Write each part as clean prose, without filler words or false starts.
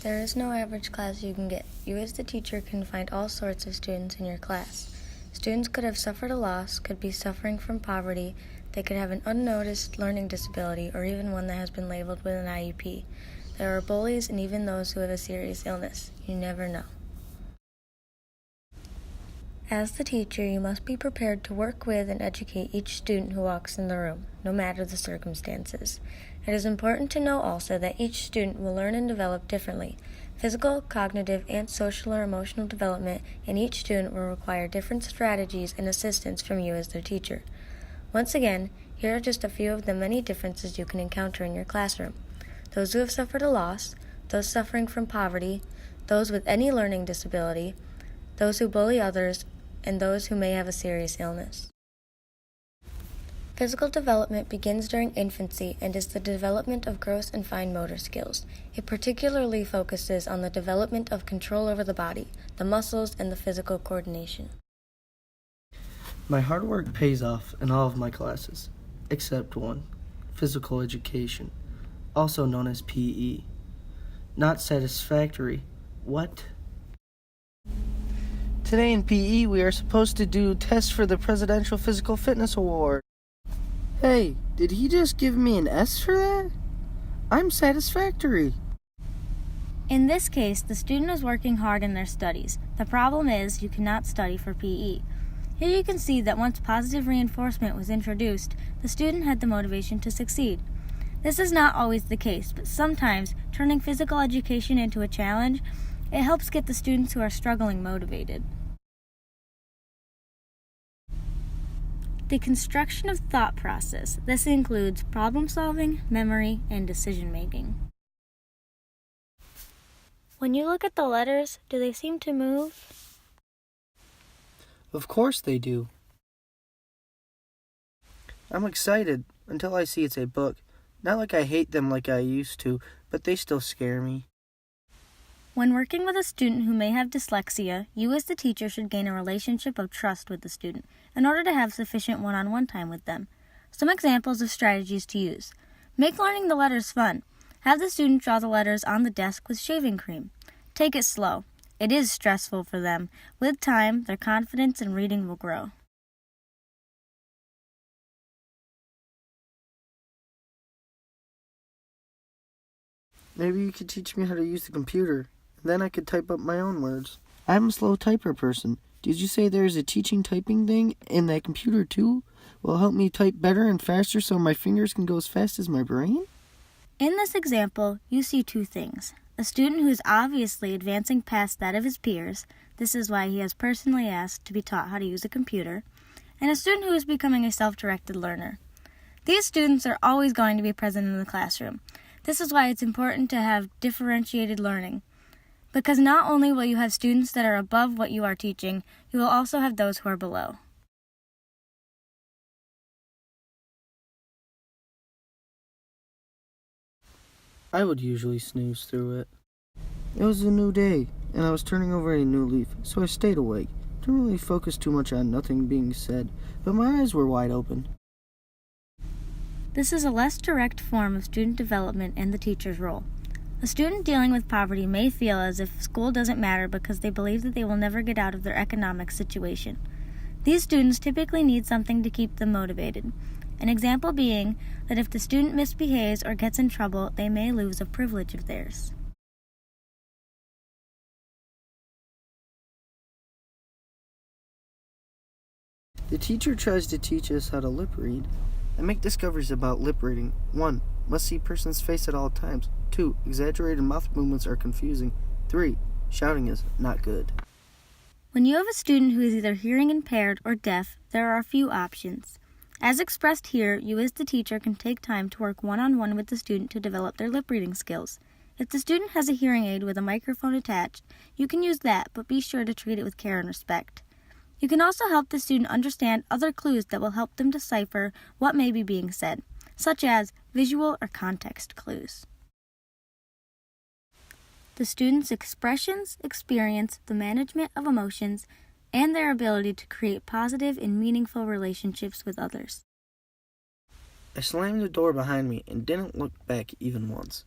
There is no average class you can get. You as the teacher can find all sorts of students in your class. Students could have suffered a loss, could be suffering from poverty, they could have an unnoticed learning disability, or even one that has been labeled with an IEP. There are bullies and even those who have a serious illness. You never know. As the teacher, you must be prepared to work with and educate each student who walks in the room, no matter the circumstances. It is important to know also that each student will learn and develop differently. Physical, cognitive, and social or emotional development in each student will require different strategies and assistance from you as their teacher. Once again, here are just a few of the many differences you can encounter in your classroom. Those who have suffered a loss, those suffering from poverty, those with any learning disability, those who bully others, and those who may have a serious illness. Physical development begins during infancy and is the development of gross and fine motor skills. It particularly focuses on the development of control over the body, the muscles, and the physical coordination. My hard work pays off in all of my classes, except one, physical education, also known as PE. Not satisfactory. What? Today in PE, we are supposed to do tests for the Presidential Physical Fitness Award. Hey, did he just give me an S for that? I'm satisfactory. In this case, the student is working hard in their studies. The problem is you cannot study for PE. Here you can see that once positive reinforcement was introduced, the student had the motivation to succeed. This is not always the case, but sometimes turning physical education into a challenge, it helps get the students who are struggling motivated. The construction of thought process. This includes problem solving, memory, and decision making. When you look at the letters, do they seem to move? Of course they do. I'm excited until I see it's a book. Not like I hate them like I used to, but they still scare me. When working with a student who may have dyslexia, you as the teacher should gain a relationship of trust with the student in order to have sufficient one-on-one time with them. Some examples of strategies to use. Make learning the letters fun. Have the student draw the letters on the desk with shaving cream. Take it slow. It is stressful for them. With time, their confidence in reading will grow. Maybe you could teach me how to use the computer. Then I could type up my own words. I'm a slow typer person. Did you say there's a teaching typing thing in that computer too? Will it help me type better and faster so my fingers can go as fast as my brain? In this example, you see two things. A student who is obviously advancing past that of his peers, this is why he has personally asked to be taught how to use a computer, and a student who is becoming a self-directed learner. These students are always going to be present in the classroom. This is why it's important to have differentiated learning, because not only will you have students that are above what you are teaching, you will also have those who are below. I would usually snooze through it. It was a new day, and I was turning over a new leaf, so I stayed awake. Didn't really focus too much on nothing being said, but my eyes were wide open. This is a less direct form of student development and the teacher's role. A student dealing with poverty may feel as if school doesn't matter because they believe that they will never get out of their economic situation. These students typically need something to keep them motivated. An example being that if the student misbehaves or gets in trouble, they may lose a privilege of theirs. The teacher tries to teach us how to lip read and make discoveries about lip reading. 1. Must see person's face at all times. 2. Exaggerated mouth movements are confusing. 3. Shouting is not good. When you have a student who is either hearing impaired or deaf, there are a few options. As expressed here, you as the teacher can take time to work one-on-one with the student to develop their lip reading skills. If the student has a hearing aid with a microphone attached, you can use that, but be sure to treat it with care and respect. You can also help the student understand other clues that will help them decipher what may be being said, such as visual or context clues. The student's expressions, experience, the management of emotions, and their ability to create positive and meaningful relationships with others. I slammed the door behind me and didn't look back even once.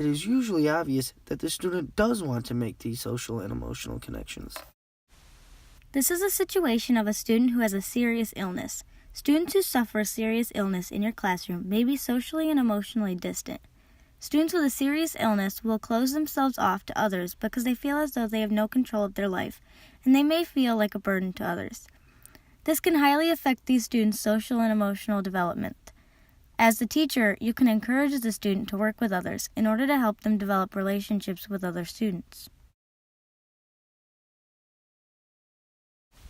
it is usually obvious that the student does want to make these social and emotional connections. This is a situation of a student who has a serious illness. Students who suffer a serious illness in your classroom may be socially and emotionally distant. Students with a serious illness will close themselves off to others because they feel as though they have no control of their life, and they may feel like a burden to others. This can highly affect these students' social and emotional development. As the teacher, you can encourage the student to work with others in order to help them develop relationships with other students.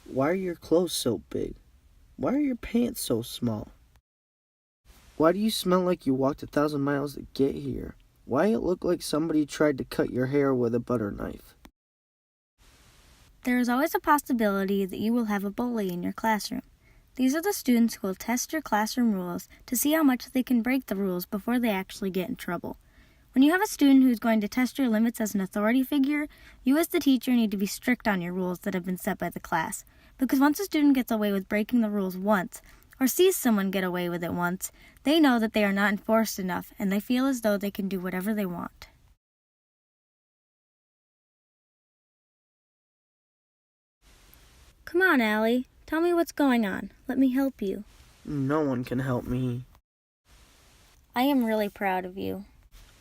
Why are your clothes so big? Why are your pants so small? Why do you smell like you walked 1,000 miles to get here? Why it look like somebody tried to cut your hair with a butter knife? There is always a possibility that you will have a bully in your classroom. These are the students who will test your classroom rules to see how much they can break the rules before they actually get in trouble. When you have a student who is going to test your limits as an authority figure, you as the teacher need to be strict on your rules that have been set by the class. Because once a student gets away with breaking the rules once, or sees someone get away with it once, they know that they are not enforced enough and they feel as though they can do whatever they want. Come on, Allie. Tell me what's going on. Let me help you. No one can help me. I am really proud of you.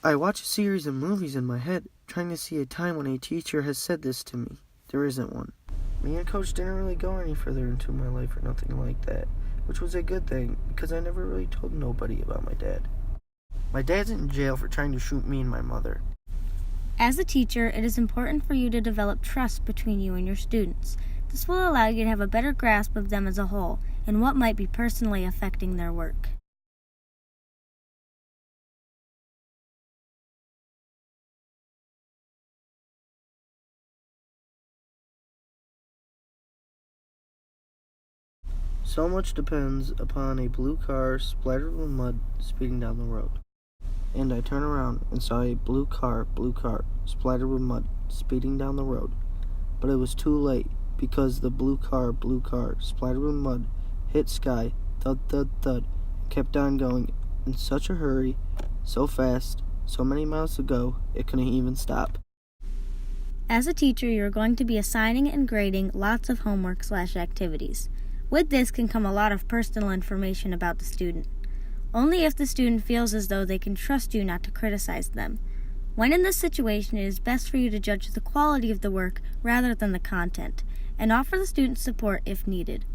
I watch a series of movies in my head, trying to see a time when a teacher has said this to me. There isn't one. Me and Coach didn't really go any further into my life or nothing like that, which was a good thing, because I never really told nobody about my dad. My dad's in jail for trying to shoot me and my mother. As a teacher, it is important for you to develop trust between you and your students. This will allow you to have a better grasp of them as a whole and what might be personally affecting their work. So much depends upon a blue car splattered with mud speeding down the road. And I turned around and saw a blue car, splattered with mud speeding down the road. But it was too late, because the blue car, splattered with mud, hit sky, thud, thud, thud, kept on going in such a hurry, so fast, so many miles to go, it couldn't even stop. As a teacher, you are going to be assigning and grading lots of homework/activities. With this can come a lot of personal information about the student. Only if the student feels as though they can trust you not to criticize them. When in this situation, it is best for you to judge the quality of the work rather than the content, and offer the student support if needed.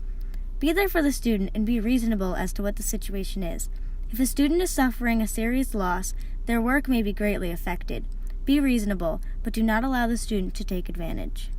Be there for the student and be reasonable as to what the situation is. If a student is suffering a serious loss, their work may be greatly affected. Be reasonable, but do not allow the student to take advantage.